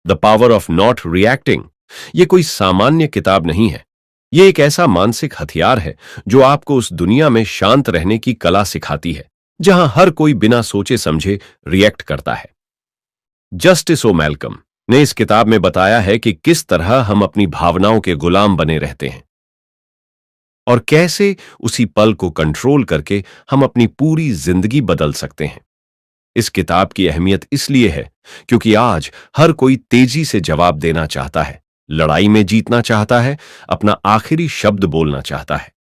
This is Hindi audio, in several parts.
The power of not reacting ये कोई सामान्य किताब नहीं है। ये एक ऐसा मानसिक हथियार है जो आपको उस दुनिया में शांत रहने की कला सिखाती है जहां हर कोई बिना सोचे समझे रिएक्ट करता है। जस्टिस ओ मैल्कम ने इस किताब में बताया है कि किस तरह हम अपनी भावनाओं के गुलाम बने रहते हैं और कैसे उसी पल को कंट्रोल करके हम अपनी पूरी जिंदगी बदल सकते हैं। इस किताब की अहमियत इसलिए है क्योंकि आज हर कोई तेजी से जवाब देना चाहता है, लड़ाई में जीतना चाहता है, अपना आखिरी शब्द बोलना चाहता है।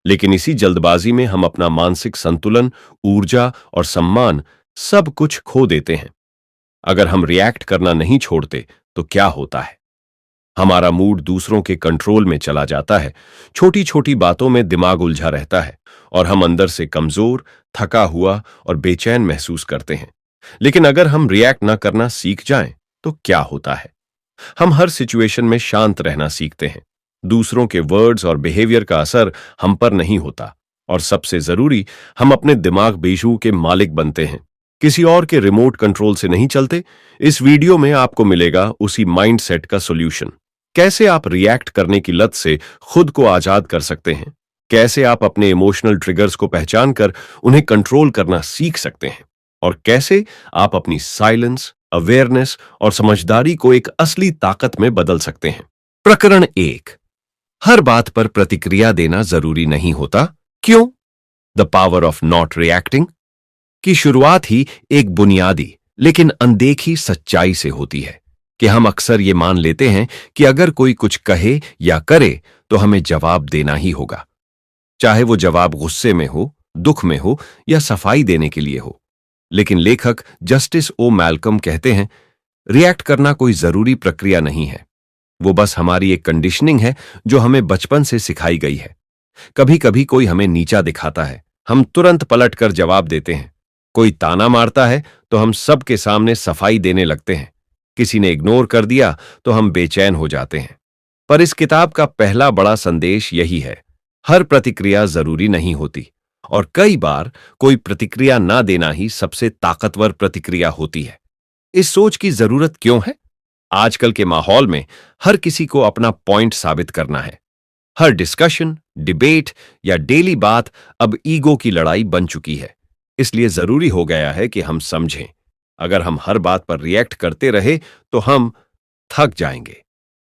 लेकिन इसी जल्दबाजी में हम अपना मानसिक संतुलन, ऊर्जा और सम्मान सब कुछ खो देते हैं। अगर हम रिएक्ट करना नहीं छोड़ते तो क्या होता है? हमारा मूड दूसरों के कंट्रोल में चला जाता है, छोटी छोटी बातों में दिमाग उलझा रहता है और हम अंदर से कमजोर, थका हुआ और बेचैन महसूस करते हैं। लेकिन अगर हम रिएक्ट ना करना सीख जाएं तो क्या होता है? हम हर सिचुएशन में शांत रहना सीखते हैं। दूसरों के वर्ड्स और बिहेवियर का असर हम पर नहीं होता और सबसे जरूरी, हम अपने दिमाग बेशू के मालिक बनते हैं, किसी और के रिमोट कंट्रोल से नहीं चलते। इस वीडियो में आपको मिलेगा उसी माइंडसेट का सॉल्यूशन। कैसे आप रिएक्ट करने की लत से खुद को आजाद कर सकते हैं, कैसे आप अपने इमोशनल ट्रिगर्स को पहचान कर उन्हें कंट्रोल करना सीख सकते हैं और कैसे आप अपनी साइलेंस, अवेयरनेस और समझदारी को एक असली ताकत में बदल सकते हैं। प्रकरण 1, हर बात पर प्रतिक्रिया देना जरूरी नहीं होता। क्यों? The power of not reacting की शुरुआत ही एक बुनियादी लेकिन अनदेखी सच्चाई से होती है कि हम अक्सर ये मान लेते हैं कि अगर कोई कुछ कहे या करे तो हमें जवाब देना ही होगा, चाहे वो जवाब गुस्से में हो, दुख में हो या सफाई देने के लिए हो। लेकिन लेखक जस्टिस ओ मैल्कम कहते हैं, रिएक्ट करना कोई जरूरी प्रक्रिया नहीं है, वो बस हमारी एक कंडीशनिंग है जो हमें बचपन से सिखाई गई है। कभी कभी कोई हमें नीचा दिखाता है, हम तुरंत पलट कर जवाब देते हैं। कोई ताना मारता है तो हम सबके सामने सफाई देने लगते हैं। किसी ने इग्नोर कर दिया तो हम बेचैन हो जाते हैं। पर इस किताब का पहला बड़ा संदेश यही है, हर प्रतिक्रिया जरूरी नहीं होती और कई बार कोई प्रतिक्रिया ना देना ही सबसे ताकतवर प्रतिक्रिया होती है। इस सोच की जरूरत क्यों है? आजकल के माहौल में हर किसी को अपना पॉइंट साबित करना है। हर डिस्कशन, डिबेट या डेली बात अब ईगो की लड़ाई बन चुकी है। इसलिए जरूरी हो गया है कि हम समझें, अगर हम हर बात पर रिएक्ट करते रहे तो हम थक जाएंगे,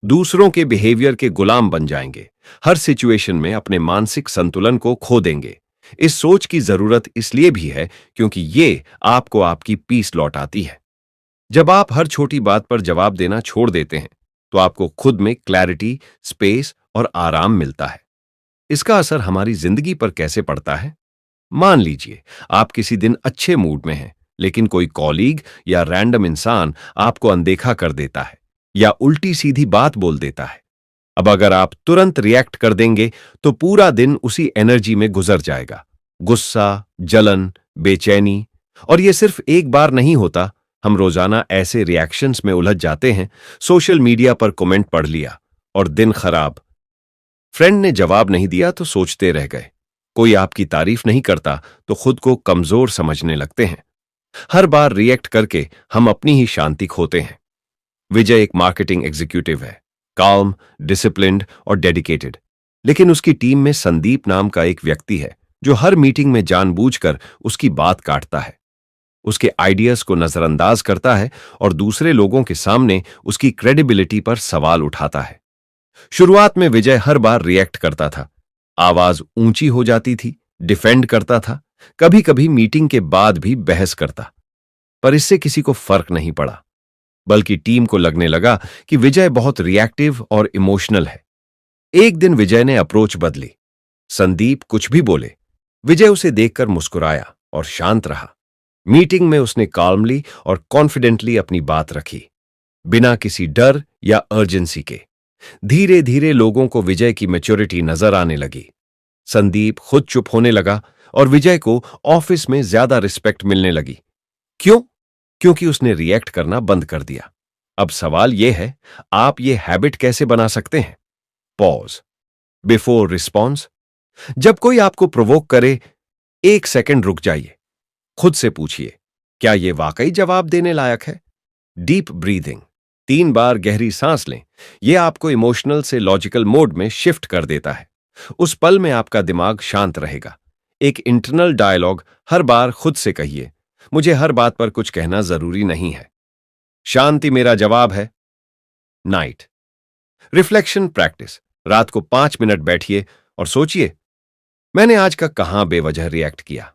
दूसरों के बिहेवियर के गुलाम बन जाएंगे, हर सिचुएशन में अपने मानसिक संतुलन को खो देंगे। इस सोच की जरूरत इसलिए भी है क्योंकि ये आपको आपकी पीस लौटाती है। जब आप हर छोटी बात पर जवाब देना छोड़ देते हैं तो आपको खुद में क्लैरिटी, स्पेस और आराम मिलता है। इसका असर हमारी जिंदगी पर कैसे पड़ता है? मान लीजिए आप किसी दिन अच्छे मूड में हैं, लेकिन कोई कॉलीग या रैंडम इंसान आपको अनदेखा कर देता है या उल्टी सीधी बात बोल देता है। अब अगर आप तुरंत रिएक्ट कर देंगे तो पूरा दिन उसी एनर्जी में गुजर जाएगा। गुस्सा, जलन, बेचैनी। और यह सिर्फ एक बार नहीं होता, हम रोजाना ऐसे रिएक्शंस में उलझ जाते हैं। सोशल मीडिया पर कमेंट पढ़ लिया और दिन खराब, फ्रेंड ने जवाब नहीं दिया तो सोचते रह गए, कोई आपकी तारीफ नहीं करता तो खुद को कमजोर समझने लगते हैं। हर बार रिएक्ट करके हम अपनी ही शांति खोते हैं। विजय एक मार्केटिंग एग्जीक्यूटिव है, काल्म, डिसिप्लिन्ड और डेडिकेटेड। लेकिन उसकी टीम में संदीप नाम का एक व्यक्ति है जो हर मीटिंग में जानबूझकर उसकी बात काटता है, उसके आइडियाज को नजरअंदाज करता है और दूसरे लोगों के सामने उसकी क्रेडिबिलिटी पर सवाल उठाता है। शुरुआत में विजय हर बार रिएक्ट करता था, आवाज ऊंची हो जाती थी, डिफेंड करता था, कभी कभी मीटिंग के बाद भी बहस करता। पर इससे किसी को फर्क नहीं पड़ा, बल्कि टीम को लगने लगा कि विजय बहुत रिएक्टिव और इमोशनल है। एक दिन विजय ने अप्रोच बदली। संदीप कुछ भी बोले, विजय उसे देखकर मुस्कुराया और शांत रहा। मीटिंग में उसने काल्मली और कॉन्फिडेंटली अपनी बात रखी, बिना किसी डर या अर्जेंसी के। धीरे धीरे लोगों को विजय की मैच्योरिटी नजर आने लगी। संदीप खुद चुप होने लगा और विजय को ऑफिस में ज्यादा रिस्पेक्ट मिलने लगी। क्यों? क्योंकि उसने रिएक्ट करना बंद कर दिया। अब सवाल यह है, आप ये हैबिट कैसे बना सकते हैं? Pause before response. जब कोई आपको प्रोवोक करे, 1 सेकंड रुक जाइए, खुद से पूछिए, क्या यह वाकई जवाब देने लायक है? डीप ब्रीदिंग, 3 बार गहरी सांस लें। यह आपको इमोशनल से लॉजिकल मोड में शिफ्ट कर देता है। उस पल में आपका दिमाग शांत रहेगा। एक इंटरनल डायलॉग हर बार खुद से कहिए, मुझे हर बात पर कुछ कहना जरूरी नहीं है। शांति मेरा जवाब है। Night reflection practice. रात को 5 मिनट बैठिए और सोचिए, मैंने आज का कहां बेवजह रिएक्ट किया?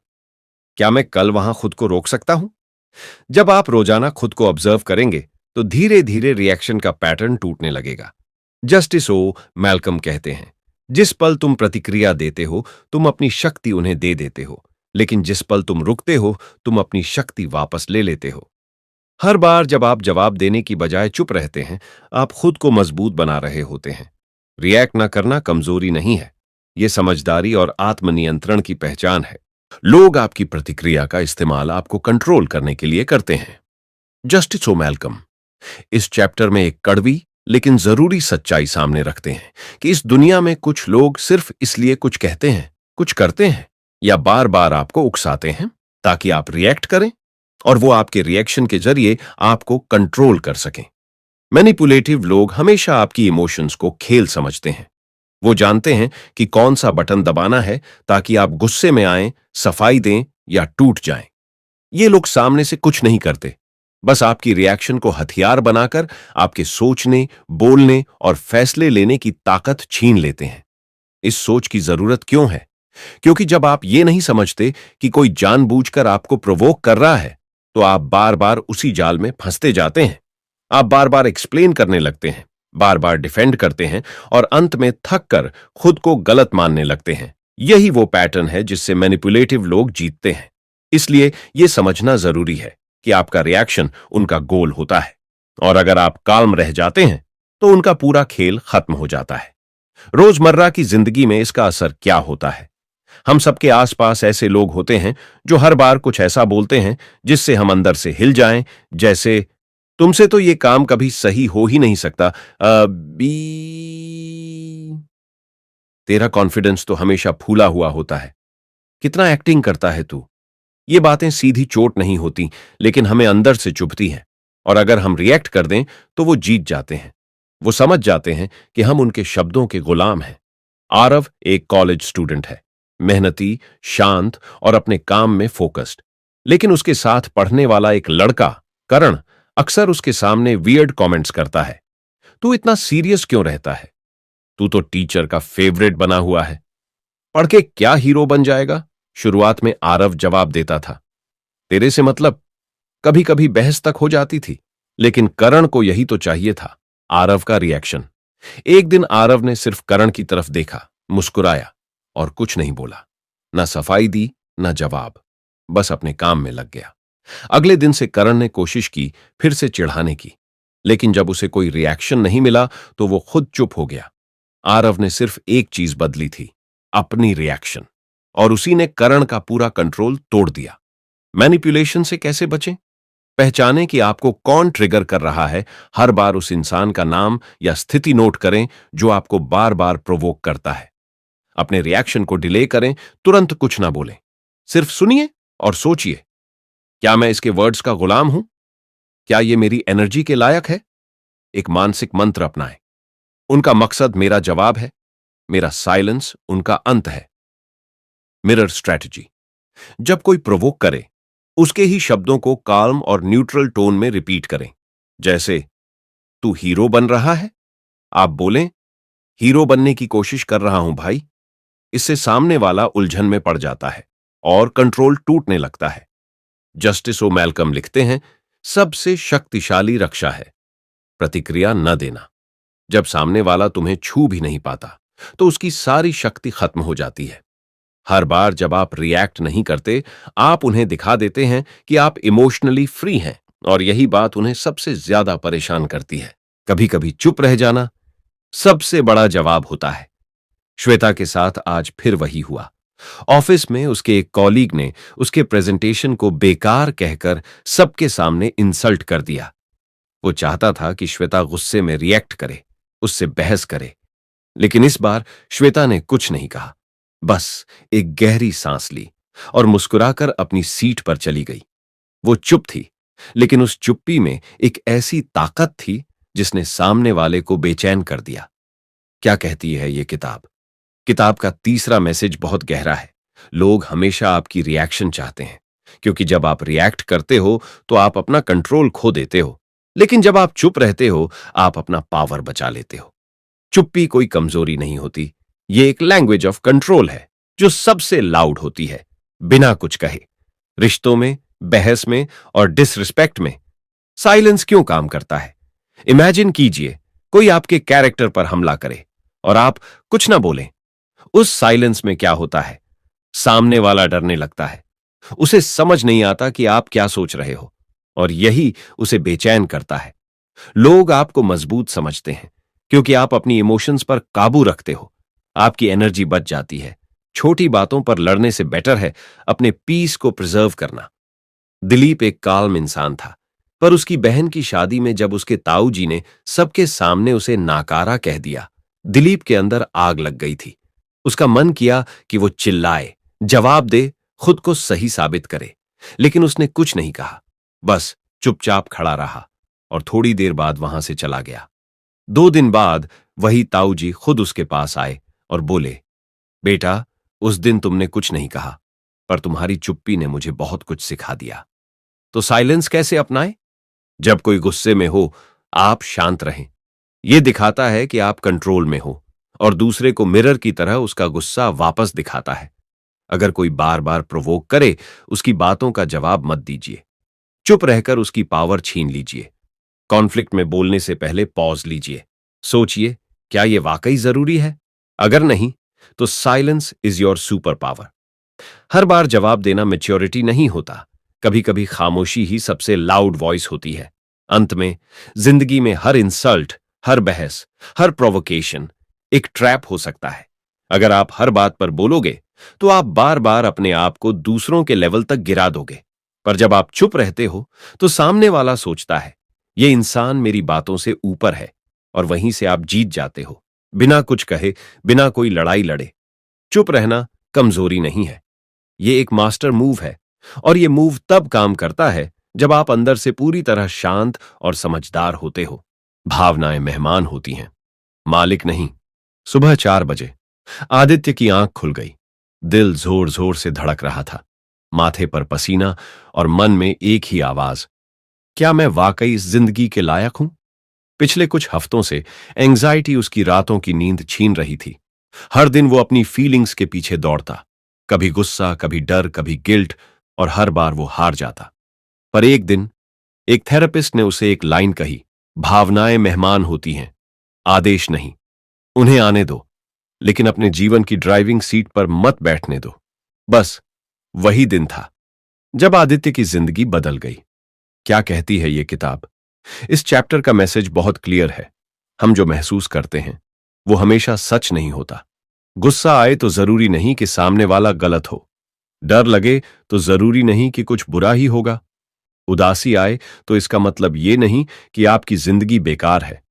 क्या मैं कल वहां खुद को रोक सकता हूं? जब आप रोजाना खुद को ऑब्जर्व करेंगे तो धीरे धीरे रिएक्शन का पैटर्न टूटने लगेगा। जस्टिस ओ मैल्कम कहते हैं, जिस पल तुम प्रतिक्रिया देते हो तुम अपनी शक्ति उन्हें दे देते हो, लेकिन जिस पल तुम रुकते हो तुम अपनी शक्ति वापस ले लेते हो। हर बार जब आप जवाब देने की बजाय चुप रहते हैं, आप खुद को मजबूत बना रहे होते हैं। रिएक्ट न करना कमजोरी नहीं है, यह समझदारी और आत्मनियंत्रण की पहचान है। लोग आपकी प्रतिक्रिया का इस्तेमाल आपको कंट्रोल करने के लिए करते हैं। जस्टिस ओ मैल्कम इस चैप्टर में एक कड़वी लेकिन जरूरी सच्चाई सामने रखते हैं कि इस दुनिया में कुछ लोग सिर्फ इसलिए कुछ कहते हैं, कुछ करते हैं या बार बार आपको उकसाते हैं ताकि आप रिएक्ट करें, और वो आपके रिएक्शन के जरिए आपको कंट्रोल कर सकें। मैनिपुलेटिव लोग हमेशा आपकी इमोशंस को खेल समझते हैं। वो जानते हैं कि कौन सा बटन दबाना है ताकि आप गुस्से में आएं, सफाई दें या टूट जाएं। ये लोग सामने से कुछ नहीं करते, बस आपकी रिएक्शन को हथियार बनाकर आपके सोचने, बोलने और फैसले लेने की ताकत छीन लेते हैं। इस सोच की जरूरत क्यों है? क्योंकि जब आप ये नहीं समझते कि कोई जानबूझकर आपको प्रोवोक कर रहा है, तो आप बार बार उसी जाल में फंसते जाते हैं। आप बार बार एक्सप्लेन करने लगते हैं, बार बार डिफेंड करते हैं और अंत में थक कर खुद को गलत मानने लगते हैं। यही वो पैटर्न है जिससे मैनिपुलेटिव लोग जीतते हैं। इसलिए यह समझना जरूरी है कि आपका रिएक्शन उनका गोल होता है, और अगर आप काल्म रह जाते हैं तो उनका पूरा खेल खत्म हो जाता है। रोजमर्रा की जिंदगी में इसका असर क्या होता है? हम सबके आसपास ऐसे लोग होते हैं जो हर बार कुछ ऐसा बोलते हैं जिससे हम अंदर से हिल जाएं, जैसे तुमसे तो ये काम कभी सही हो ही नहीं सकता, बी तेरा कॉन्फिडेंस तो हमेशा फूला हुआ होता है, कितना एक्टिंग करता है तू। ये बातें सीधी चोट नहीं होती, लेकिन हमें अंदर से चुभती हैं, और अगर हम रिएक्ट कर दें तो वो जीत जाते हैं। वो समझ जाते हैं कि हम उनके शब्दों के गुलाम हैं। आरव एक कॉलेज स्टूडेंट है, मेहनती, शांत और अपने काम में फोकस्ड। लेकिन उसके साथ पढ़ने वाला एक लड़का, करण, अक्सर उसके सामने वियर्ड कमेंट्स करता है। तू इतना सीरियस क्यों रहता है? तू तो टीचर का फेवरेट बना हुआ है, पढ़ के क्या हीरो बन जाएगा? शुरुआत में आरव जवाब देता था, तेरे से मतलब। कभी कभी बहस तक हो जाती थी, लेकिन करण को यही तो चाहिए था, आरव का रिएक्शन। एक दिन आरव ने सिर्फ करण की तरफ देखा, मुस्कुराया और कुछ नहीं बोला। ना सफाई दी, ना जवाब, बस अपने काम में लग गया। अगले दिन से करण ने कोशिश की फिर से चिढ़ाने की, लेकिन जब उसे कोई रिएक्शन नहीं मिला तो वो खुद चुप हो गया। आरव ने सिर्फ एक चीज बदली थी, अपनी रिएक्शन, और उसी ने करण का पूरा कंट्रोल तोड़ दिया। मैनिपुलेशन से कैसे बचें? पहचानें कि आपको कौन ट्रिगर कर रहा है। हर बार उस इंसान का नाम या स्थिति नोट करें जो आपको बार बार प्रोवोक करता है। अपने रिएक्शन को डिले करें, तुरंत कुछ ना बोलें, सिर्फ सुनिए और सोचिए, क्या मैं इसके वर्ड्स का गुलाम हूं? क्या ये मेरी एनर्जी के लायक है? एक मानसिक मंत्र अपनाएं, उनका मकसद मेरा जवाब है, मेरा साइलेंस उनका अंत है। Mirror strategy. जब कोई प्रोवोक करे, उसके ही शब्दों को काल्म और न्यूट्रल टोन में रिपीट करें। जैसे, तू हीरो बन रहा है? आप बोलें, हीरो बनने की कोशिश कर रहा हूं भाई। इससे सामने वाला उलझन में पड़ जाता है और कंट्रोल टूटने लगता है। जस्टिस ओ मैल्कम लिखते हैं, सबसे शक्तिशाली रक्षा है प्रतिक्रिया न देना। जब सामने वाला तुम्हें छू भी नहीं पाता तो उसकी सारी शक्ति खत्म हो जाती है। हर बार जब आप रिएक्ट नहीं करते, आप उन्हें दिखा देते हैं कि आप इमोशनली फ्री हैं, और यही बात उन्हें सबसे ज्यादा परेशान करती है। कभी कभी चुप रह जाना सबसे बड़ा जवाब होता है। श्वेता के साथ आज फिर वही हुआ। ऑफिस में उसके एक कॉलीग ने उसके प्रेजेंटेशन को बेकार कहकर सबके सामने इंसल्ट कर दिया। वो चाहता था कि श्वेता गुस्से में रिएक्ट करे, उससे बहस करे, लेकिन इस बार श्वेता ने कुछ नहीं कहा, बस एक गहरी सांस ली और मुस्कुराकर अपनी सीट पर चली गई। वो चुप थी, लेकिन उस चुप्पी में एक ऐसी ताकत थी जिसने सामने वाले को बेचैन कर दिया। क्या कहती है ये किताब? किताब का तीसरा मैसेज बहुत गहरा है। लोग हमेशा आपकी रिएक्शन चाहते हैं, क्योंकि जब आप रिएक्ट करते हो तो आप अपना कंट्रोल खो देते हो, लेकिन जब आप चुप रहते हो आप अपना पावर बचा लेते हो। चुप्पी कोई कमजोरी नहीं होती, ये एक लैंग्वेज ऑफ कंट्रोल है जो सबसे लाउड होती है, बिना कुछ कहे। रिश्तों में, बहस में और डिसरिस्पेक्ट में साइलेंस क्यों काम करता है? इमेजिन कीजिए कोई आपके कैरेक्टर पर हमला करे और आप कुछ ना बोलें। उस साइलेंस में क्या होता है? सामने वाला डरने लगता है। उसे समझ नहीं आता कि आप क्या सोच रहे हो, और यही उसे बेचैन करता है। लोग आपको मजबूत समझते हैं क्योंकि आप अपनी इमोशंस पर काबू रखते हो। आपकी एनर्जी बच जाती है। छोटी बातों पर लड़ने से बेटर है अपने पीस को प्रिजर्व करना। दिलीप एक काल्म इंसान था, पर उसकी बहन की शादी में जब उसके ताऊ जी ने सबके सामने उसे नाकारा कह दिया, दिलीप के अंदर आग लग गई थी। उसका मन किया कि वो चिल्लाए, जवाब दे, खुद को सही साबित करे, लेकिन उसने कुछ नहीं कहा, बस चुपचाप खड़ा रहा और थोड़ी देर बाद वहां से चला गया। 2 दिन बाद वही ताऊ जी खुद उसके पास आए और बोले, बेटा, उस दिन तुमने कुछ नहीं कहा, पर तुम्हारी चुप्पी ने मुझे बहुत कुछ सिखा दिया। तो साइलेंस कैसे अपनाएं? जब कोई गुस्से में हो, आप शांत रहें। यह दिखाता है कि आप कंट्रोल में हो, और दूसरे को मिरर की तरह उसका गुस्सा वापस दिखाता है। अगर कोई बार बार प्रोवोक करे, उसकी बातों का जवाब मत दीजिए। चुप रहकर उसकी पावर छीन लीजिए। कॉन्फ्लिक्ट में बोलने से पहले पॉज लीजिए। सोचिए, क्या यह वाकई जरूरी है? अगर नहीं, तो silence is your super power. हर बार जवाब देना मैच्योरिटी नहीं होता। कभी कभी खामोशी ही सबसे लाउड वॉइस होती है। अंत में, जिंदगी में हर इंसल्ट, हर बहस, हर प्रोवोकेशन एक ट्रैप हो सकता है। अगर आप हर बात पर बोलोगे तो आप बार बार अपने आप को दूसरों के लेवल तक गिरा दोगे। पर जब आप चुप रहते हो तो सामने वाला सोचता है, ये इंसान मेरी बातों से ऊपर है, और वहीं से आप जीत जाते हो, बिना कुछ कहे, बिना कोई लड़ाई लड़े। चुप रहना कमजोरी नहीं है, ये एक मास्टर मूव है, और ये मूव तब काम करता है जब आप अंदर से पूरी तरह शांत और समझदार होते हो। भावनाएं मेहमान होती हैं, मालिक नहीं। सुबह 4 बजे आदित्य की आंख खुल गई। दिल जोर जोर से धड़क रहा था, माथे पर पसीना और मन में एक ही आवाज, क्या मैं वाकई इस जिंदगी के लायक हूं? पिछले कुछ हफ्तों से एंजाइटी उसकी रातों की नींद छीन रही थी। हर दिन वो अपनी फीलिंग्स के पीछे दौड़ता, कभी गुस्सा, कभी डर, कभी गिल्ट, और हर बार वो हार जाता। पर एक दिन एक थेरेपिस्ट ने उसे एक लाइन कही, भावनाएं मेहमान होती हैं, आदेश नहीं। उन्हें आने दो, लेकिन अपने जीवन की ड्राइविंग सीट पर मत बैठने दो। बस वही दिन था जब आदित्य की जिंदगी बदल गई। क्या कहती है ये किताब? इस चैप्टर का मैसेज बहुत क्लियर है। हम जो महसूस करते हैं वो हमेशा सच नहीं होता। गुस्सा आए तो जरूरी नहीं कि सामने वाला गलत हो। डर लगे तो जरूरी नहीं कि कुछ बुरा ही होगा। उदासी आए तो इसका मतलब ये नहीं कि आपकी जिंदगी बेकार है।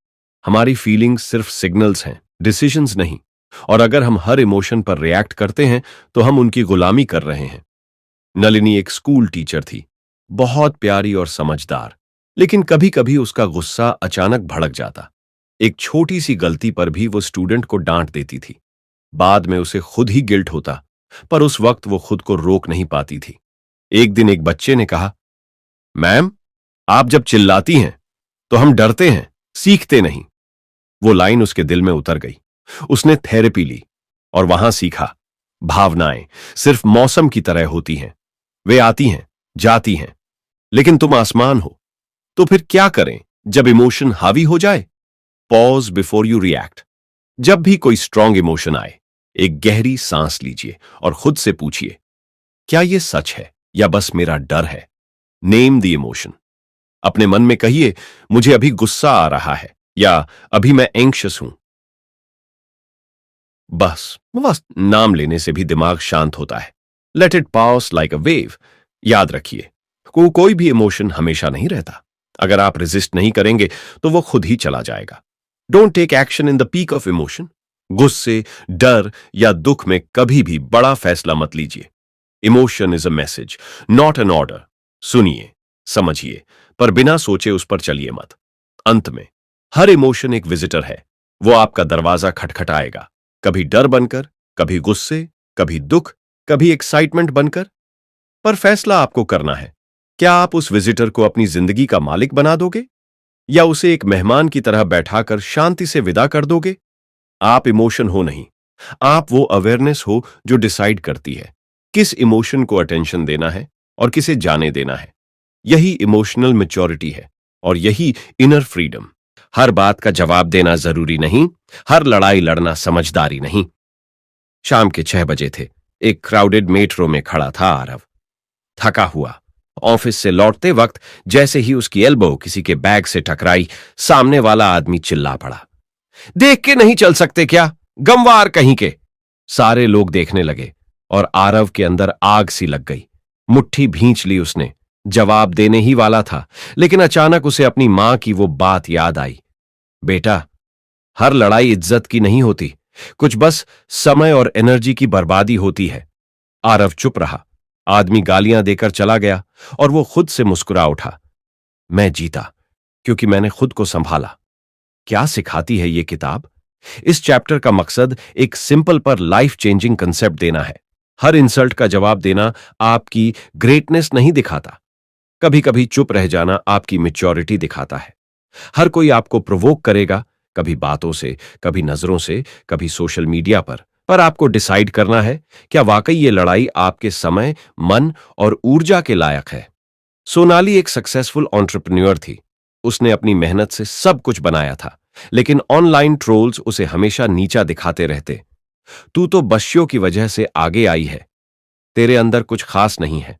हमारी फीलिंग्स सिर्फ सिग्नल्स हैं, डिसीजंस नहीं। और अगर हम हर इमोशन पर रिएक्ट करते हैं तो हम उनकी गुलामी कर रहे हैं। नलिनी एक स्कूल टीचर थी, बहुत प्यारी और समझदार, लेकिन कभी कभी उसका गुस्सा अचानक भड़क जाता। एक छोटी सी गलती पर भी वो स्टूडेंट को डांट देती थी। बाद में उसे खुद ही गिल्ट होता, पर उस वक्त वो खुद को रोक नहीं पाती थी। एक दिन एक बच्चे ने कहा, मैम, आप जब चिल्लाती हैं तो हम डरते हैं, सीखते नहीं। वो लाइन उसके दिल में उतर गई। उसने थेरेपी ली और वहां सीखा, भावनाएं सिर्फ मौसम की तरह होती हैं। वे आती हैं, जाती हैं, लेकिन तुम आसमान हो। तो फिर क्या करें जब इमोशन हावी हो जाए? Pause before you react. जब भी कोई स्ट्रांग इमोशन आए, एक गहरी सांस लीजिए और खुद से पूछिए, क्या यह सच है या बस मेरा डर है? Name the emotion. अपने मन में कहिए, मुझे अभी गुस्सा आ रहा है, या अभी मैं एंग्शियस हूं। बस नाम लेने से भी दिमाग शांत होता है। Let it pass like a wave. याद रखिए, कोई भी इमोशन हमेशा नहीं रहता। अगर आप रेजिस्ट नहीं करेंगे तो वो खुद ही चला जाएगा। Don't take action in the peak of emotion. गुस्से, डर या दुख में कभी भी बड़ा फैसला मत लीजिए। Emotion is a message, not an order. सुनिए, समझिए, पर बिना सोचे उस पर चलिए मत। अंत में, हर इमोशन एक विजिटर है। वो आपका दरवाजा खटखटाएगा, कभी डर बनकर, कभी गुस्से, कभी दुख, कभी एक्साइटमेंट बनकर। पर फैसला आपको करना है। क्या आप उस विजिटर को अपनी जिंदगी का मालिक बना दोगे या उसे एक मेहमान की तरह बैठाकर शांति से विदा कर दोगे? आप इमोशन हो नहीं, आप वो अवेयरनेस हो जो डिसाइड करती है किस इमोशन को अटेंशन देना है और किसे जाने देना है। यही इमोशनल मैच्योरिटी है और यही इनर फ्रीडम। हर बात का जवाब देना जरूरी नहीं, हर लड़ाई लड़ना समझदारी नहीं। शाम के 6 बजे थे। एक क्राउडेड मेट्रो में खड़ा था आरव, थका हुआ। ऑफिस से लौटते वक्त जैसे ही उसकी एल्बो किसी के बैग से टकराई, सामने वाला आदमी चिल्ला पड़ा, देख के नहीं चल सकते क्या, गंवार कहीं के। सारे लोग देखने लगे और आरव के अंदर आग सी लग गई। मुट्ठी भींच ली उसने। जवाब देने ही वाला था, लेकिन अचानक उसे अपनी मां की वो बात याद आई, बेटा, हर लड़ाई इज्जत की नहीं होती, कुछ बस समय और एनर्जी की बर्बादी होती है। आरव चुप रहा। आदमी गालियां देकर चला गया और वो खुद से मुस्कुरा उठा। मैं जीता क्योंकि मैंने खुद को संभाला। क्या सिखाती है ये किताब? इस चैप्टर का मकसद एक सिंपल पर लाइफ चेंजिंग कंसेप्ट देना है। हर इंसल्ट का जवाब देना आपकी ग्रेटनेस नहीं दिखाता। कभी कभी चुप रह जाना आपकी मैच्योरिटी दिखाता है। हर कोई आपको प्रोवोक करेगा, कभी बातों से, कभी नजरों से, कभी सोशल मीडिया पर आपको डिसाइड करना है क्या वाकई ये लड़ाई आपके समय, मन और ऊर्जा के लायक है। सोनाली एक सक्सेसफुल एंटरप्रेन्योर थी। उसने अपनी मेहनत से सब कुछ बनाया था, लेकिन ऑनलाइन ट्रोल्स उसे हमेशा नीचा दिखाते रहते। तू तो बश्यों की वजह से आगे आई है, तेरे अंदर कुछ खास नहीं है।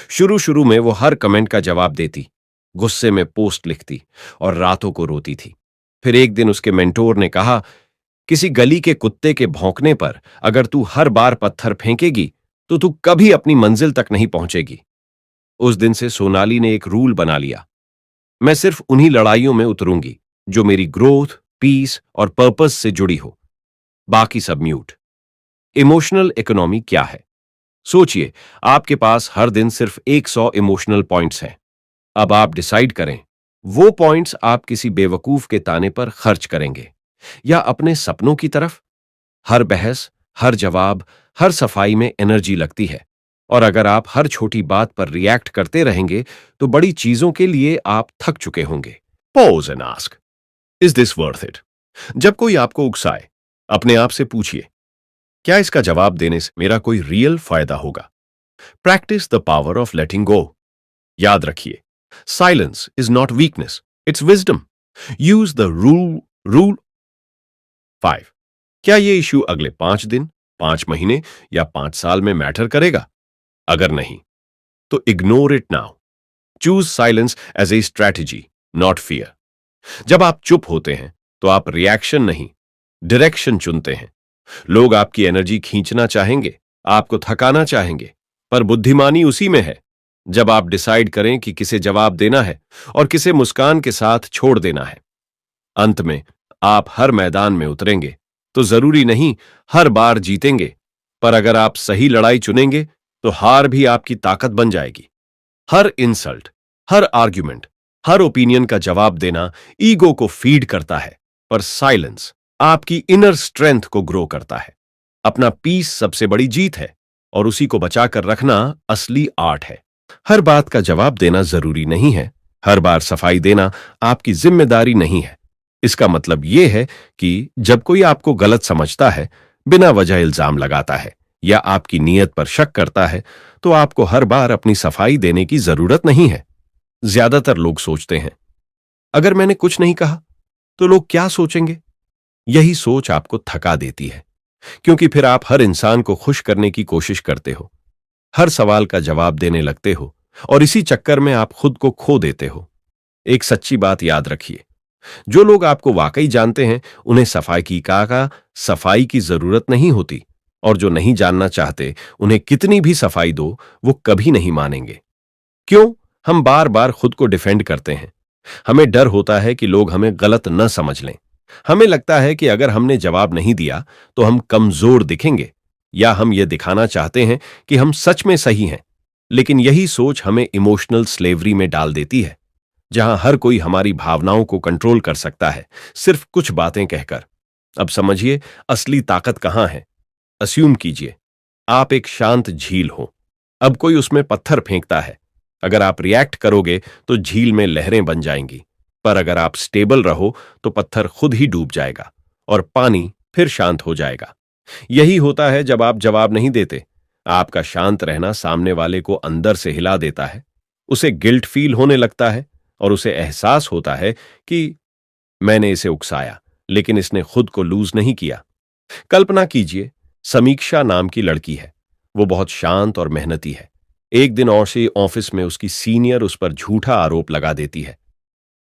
शुरू शुरू में वो हर कमेंट का जवाब देती, गुस्से में पोस्ट लिखती और रातों को रोती थी। फिर एक दिन उसके मेंटोर ने कहा, किसी गली के कुत्ते के भौंकने पर अगर तू हर बार पत्थर फेंकेगी तो तू कभी अपनी मंजिल तक नहीं पहुंचेगी। उस दिन से सोनाली ने एक रूल बना लिया, मैं सिर्फ उन्हीं लड़ाइयों में उतरूंगी जो मेरी ग्रोथ, पीस और पर्पस से जुड़ी हो, बाकी सब म्यूट। इमोशनल इकोनॉमी क्या है? सोचिए, आपके पास हर दिन सिर्फ 100 इमोशनल पॉइंट्स हैं। अब आप डिसाइड करें, वो पॉइंट्स आप किसी बेवकूफ के ताने पर खर्च करेंगे या अपने सपनों की तरफ। हर बहस, हर जवाब, हर सफाई में एनर्जी लगती है, और अगर आप हर छोटी बात पर रिएक्ट करते रहेंगे तो बड़ी चीजों के लिए आप थक चुके होंगे। Pause and ask, is this worth it? जब कोई आपको उकसाए, अपने आप से पूछिए, क्या इसका जवाब देने से मेरा कोई रियल फायदा होगा? Practice the power of letting go. याद रखिए, silence is not weakness, it's wisdom. Use the rule 5। क्या ये इश्यू अगले 5 दिन, 5 महीने या 5 साल में मैटर करेगा? अगर नहीं, तो ignore it now. Choose silence as a strategy, not fear. जब आप चुप होते हैं तो आप रिएक्शन नहीं, डायरेक्शन चुनते हैं। लोग आपकी एनर्जी खींचना चाहेंगे, आपको थकाना चाहेंगे, पर बुद्धिमानी उसी में है जब आप डिसाइड करें कि किसे जवाब देना है और किसे मुस्कान के साथ छोड़ देना है। अंत में आप हर मैदान में उतरेंगे तो जरूरी नहीं हर बार जीतेंगे, पर अगर आप सही लड़ाई चुनेंगे तो हार भी आपकी ताकत बन जाएगी। हर इंसल्ट, हर आर्ग्यूमेंट, हर ओपिनियन का जवाब देना ईगो को फीड करता है, पर साइलेंस आपकी इनर स्ट्रेंथ को ग्रो करता है। अपना पीस सबसे बड़ी जीत है और उसी को बचाकर रखना असली आर्ट है। हर बात का जवाब देना जरूरी नहीं है, हर बार सफाई देना आपकी जिम्मेदारी नहीं है। इसका मतलब यह है कि जब कोई आपको गलत समझता है, बिना वजह इल्जाम लगाता है या आपकी नीयत पर शक करता है, तो आपको हर बार अपनी सफाई देने की जरूरत नहीं है। ज्यादातर लोग सोचते हैं, अगर मैंने कुछ नहीं कहा तो लोग क्या सोचेंगे? यही सोच आपको थका देती है, क्योंकि फिर आप हर इंसान को खुश करने की कोशिश करते हो, हर सवाल का जवाब देने लगते हो और इसी चक्कर में आप खुद को खो देते हो। एक सच्ची बात याद रखिए, जो लोग आपको वाकई जानते हैं उन्हें सफाई की जरूरत नहीं होती, और जो नहीं जानना चाहते उन्हें कितनी भी सफाई दो वो कभी नहीं मानेंगे। क्यों हम बार बार खुद को डिफेंड करते हैं? हमें डर होता है कि लोग हमें गलत न समझ लें। हमें लगता है कि अगर हमने जवाब नहीं दिया तो हम कमजोर दिखेंगे, या हम ये दिखाना चाहते हैं कि हम सच में सही हैं। लेकिन यही सोच हमें इमोशनल स्लेवरी में डाल देती है। जहां हर कोई हमारी भावनाओं को कंट्रोल कर सकता है, सिर्फ कुछ बातें कहकर। अब समझिए असली ताकत कहां है। अस्यूम कीजिए आप एक शांत झील हो। अब कोई उसमें पत्थर फेंकता है। अगर आप रिएक्ट करोगे तो झील में लहरें बन जाएंगी, पर अगर आप स्टेबल रहो तो पत्थर खुद ही डूब जाएगा और पानी फिर शांत हो जाएगा। यही होता है जब आप जवाब नहीं देते। आपका शांत रहना सामने वाले को अंदर से हिला देता है। उसे गिल्ट फील होने लगता है और उसे एहसास होता है कि मैंने इसे उकसाया, लेकिन इसने खुद को लूज नहीं किया। कल्पना कीजिए, समीक्षा नाम की लड़की है। वो बहुत शांत और मेहनती है। एक दिन और से ऑफिस में उसकी सीनियर उस पर झूठा आरोप लगा देती है,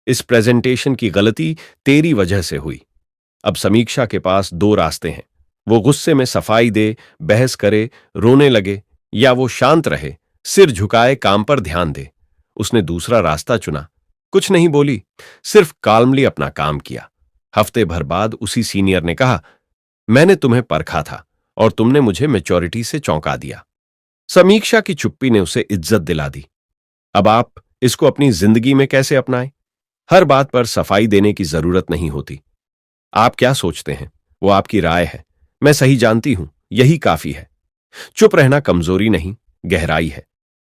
इस प्रेजेंटेशन की गलती तेरी वजह से हुई। अब समीक्षा के पास दो रास्ते हैं। वो गुस्से में सफाई दे, बहस करे, रोने लगे, या वो शांत रहे, सिर झुकाए काम पर ध्यान दे। उसने दूसरा रास्ता चुना। कुछ नहीं बोली, सिर्फ काल्मली अपना काम किया। हफ्ते भर बाद उसी सीनियर ने कहा, मैंने तुम्हें परखा था और तुमने मुझे मैच्योरिटी से चौंका दिया। समीक्षा की चुप्पी ने उसे इज्जत दिला दी। अब आप इसको अपनी जिंदगी में कैसे अपनाएं? हर बात पर सफाई देने की जरूरत नहीं होती। आप क्या सोचते हैं वो आपकी राय है। मैं सही जानती हूं, यही काफी है। चुप रहना कमजोरी नहीं, गहराई है।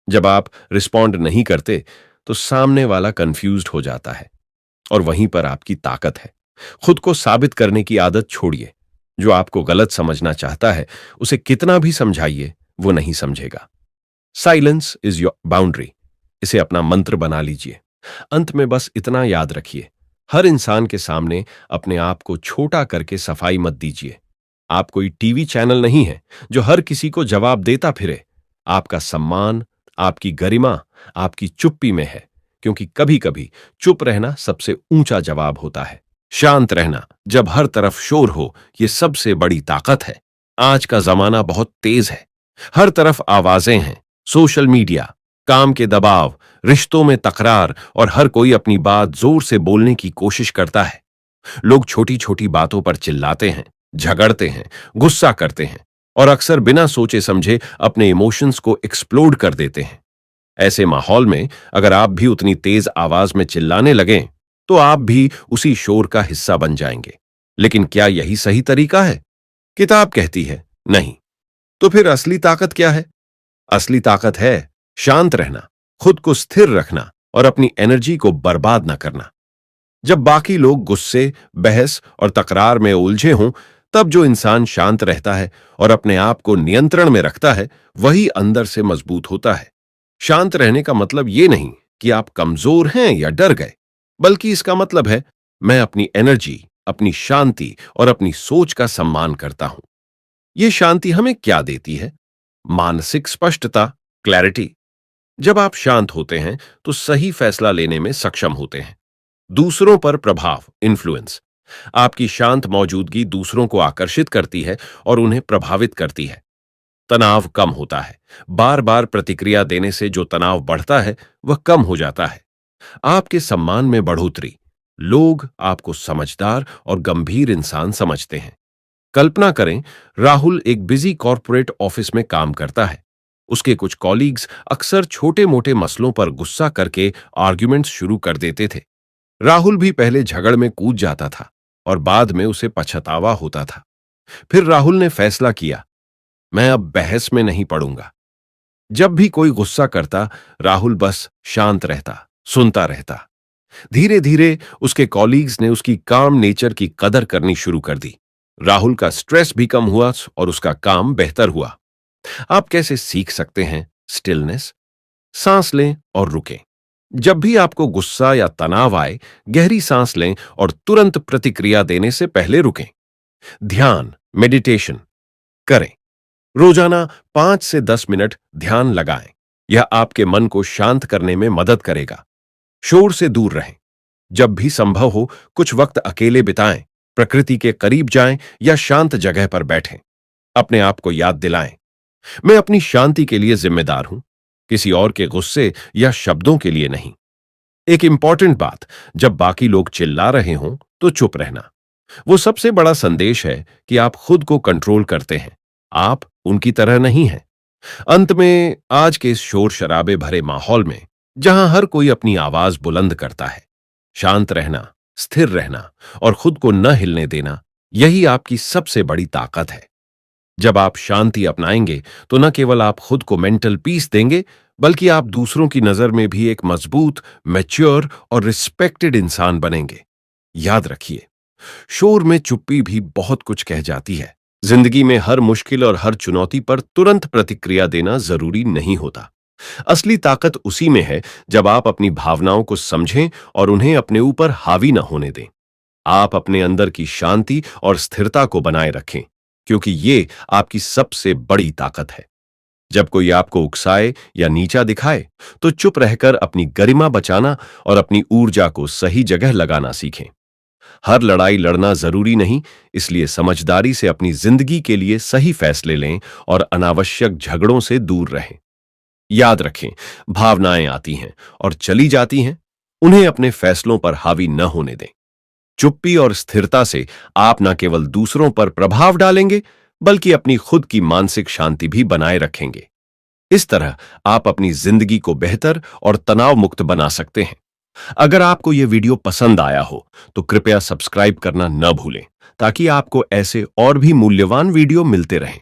जब आप रिस्पॉन्ड नहीं करते तो सामने वाला कंफ्यूज्ड हो जाता है, और वहीं पर आपकी ताकत है। खुद को साबित करने की आदत छोड़िए। जो आपको गलत समझना चाहता है उसे कितना भी समझाइए, वो नहीं समझेगा। Silence is your boundary. इसे अपना मंत्र बना लीजिए। अंत में बस इतना याद रखिए, हर इंसान के सामने अपने आप को छोटा करके सफाई मत दीजिए। आप कोई टीवी चैनल नहीं है जो हर किसी को जवाब देता फिरे। आपका सम्मान, आपकी गरिमा आपकी चुप्पी में है, क्योंकि कभी कभी चुप रहना सबसे ऊंचा जवाब होता है। शांत रहना जब हर तरफ शोर हो, यह सबसे बड़ी ताकत है। आज का जमाना बहुत तेज है। हर तरफ आवाजें हैं। सोशल मीडिया, काम के दबाव, रिश्तों में तकरार, और हर कोई अपनी बात जोर से बोलने की कोशिश करता है। लोग छोटी छोटी बातों पर चिल्लाते हैं, झगड़ते हैं, गुस्सा करते हैं, और अक्सर बिना सोचे समझे अपने इमोशंस को एक्सप्लोड कर देते हैं। ऐसे माहौल में अगर आप भी उतनी तेज आवाज में चिल्लाने लगें तो आप भी उसी शोर का हिस्सा बन जाएंगे। लेकिन क्या यही सही तरीका है? किताब कहती है नहीं। तो फिर असली ताकत क्या है? असली ताकत है शांत रहना, खुद को स्थिर रखना और अपनी एनर्जी को बर्बाद न करना। जब बाकी लोग गुस्से, बहस और तकरार में उलझे हों, तब जो इंसान शांत रहता है और अपने आप को नियंत्रण में रखता है, वही अंदर से मजबूत होता है। शांत रहने का मतलब ये नहीं कि आप कमजोर हैं या डर गए, बल्कि इसका मतलब है मैं अपनी एनर्जी, अपनी शांति और अपनी सोच का सम्मान करता हूं। ये शांति हमें क्या देती है? मानसिक स्पष्टता, क्लैरिटी। जब आप शांत होते हैं तो सही फैसला लेने में सक्षम होते हैं। दूसरों पर प्रभाव, इन्फ्लुएंस। आपकी शांत मौजूदगी दूसरों को आकर्षित करती है और उन्हें प्रभावित करती है। तनाव कम होता है। बार बार प्रतिक्रिया देने से जो तनाव बढ़ता है वह कम हो जाता है। आपके सम्मान में बढ़ोतरी। लोग आपको समझदार और गंभीर इंसान समझते हैं। कल्पना करें, राहुल एक बिजी कॉर्पोरेट ऑफिस में काम करता है। उसके कुछ कॉलीग्स अक्सर छोटे मोटे मसलों पर गुस्सा करके आर्ग्यूमेंट्स शुरू कर देते थे। राहुल भी पहले झगड़ में कूद जाता था और बाद में उसे पछतावा होता था। फिर राहुल ने फैसला किया, मैं अब बहस में नहीं पड़ूंगा। जब भी कोई गुस्सा करता, राहुल बस शांत रहता, सुनता रहता। धीरे धीरे उसके कॉलीग्स ने उसकी काम नेचर की कदर करनी शुरू कर दी। राहुल का स्ट्रेस भी कम हुआ और उसका काम बेहतर हुआ। आप कैसे सीख सकते हैं स्टिलनेस? सांस लें और रुकें। जब भी आपको गुस्सा या तनाव आए, गहरी सांस लें और तुरंत प्रतिक्रिया देने से पहले रुकें। ध्यान, मेडिटेशन करें। रोजाना 5 से 10 मिनट ध्यान लगाएं। यह आपके मन को शांत करने में मदद करेगा। शोर से दूर रहें। जब भी संभव हो कुछ वक्त अकेले बिताएं, प्रकृति के करीब जाएं या शांत जगह पर बैठें। अपने आप को याद दिलाएं, मैं अपनी शांति के लिए जिम्मेदार हूं, किसी और के गुस्से या शब्दों के लिए नहीं। एक इंपॉर्टेंट बात, जब बाकी लोग चिल्ला रहे हों तो चुप रहना। वो सबसे बड़ा संदेश है कि आप खुद को कंट्रोल करते हैं, आप उनकी तरह नहीं हैं। अंत में, आज के इस शोर शराबे भरे माहौल में जहां हर कोई अपनी आवाज बुलंद करता है। शांत रहना, स्थिर रहना और खुद को न हिलने देना, यही आपकी सबसे बड़ी ताकत है। जब आप शांति अपनाएंगे तो न केवल आप खुद को मेंटल पीस देंगे, बल्कि आप दूसरों की नजर में भी एक मजबूत, मैच्योर और रिस्पेक्टेड इंसान बनेंगे। याद रखिए, शोर में चुप्पी भी बहुत कुछ कह जाती है। जिंदगी में हर मुश्किल और हर चुनौती पर तुरंत प्रतिक्रिया देना जरूरी नहीं होता। असली ताकत उसी में है जब आप अपनी भावनाओं को समझें और उन्हें अपने ऊपर हावी न होने दें। आप अपने अंदर की शांति और स्थिरता को बनाए रखें, क्योंकि ये आपकी सबसे बड़ी ताकत है। जब कोई आपको उकसाए या नीचा दिखाए, तो चुप रहकर अपनी गरिमा बचाना और अपनी ऊर्जा को सही जगह लगाना सीखें। हर लड़ाई लड़ना जरूरी नहीं, इसलिए समझदारी से अपनी जिंदगी के लिए सही फैसले लें और अनावश्यक झगड़ों से दूर रहें। याद रखें, भावनाएं आती हैं और चली जाती हैं, उन्हें अपने फैसलों पर हावी न होने दें। चुप्पी और स्थिरता से आप न केवल दूसरों पर प्रभाव डालेंगे, बल्कि अपनी खुद की मानसिक शांति भी बनाए रखेंगे। इस तरह आप अपनी जिंदगी को बेहतर और तनाव मुक्त बना सकते हैं। अगर आपको यह वीडियो पसंद आया हो तो कृपया सब्सक्राइब करना न भूलें, ताकि आपको ऐसे और भी मूल्यवान वीडियो मिलते रहें।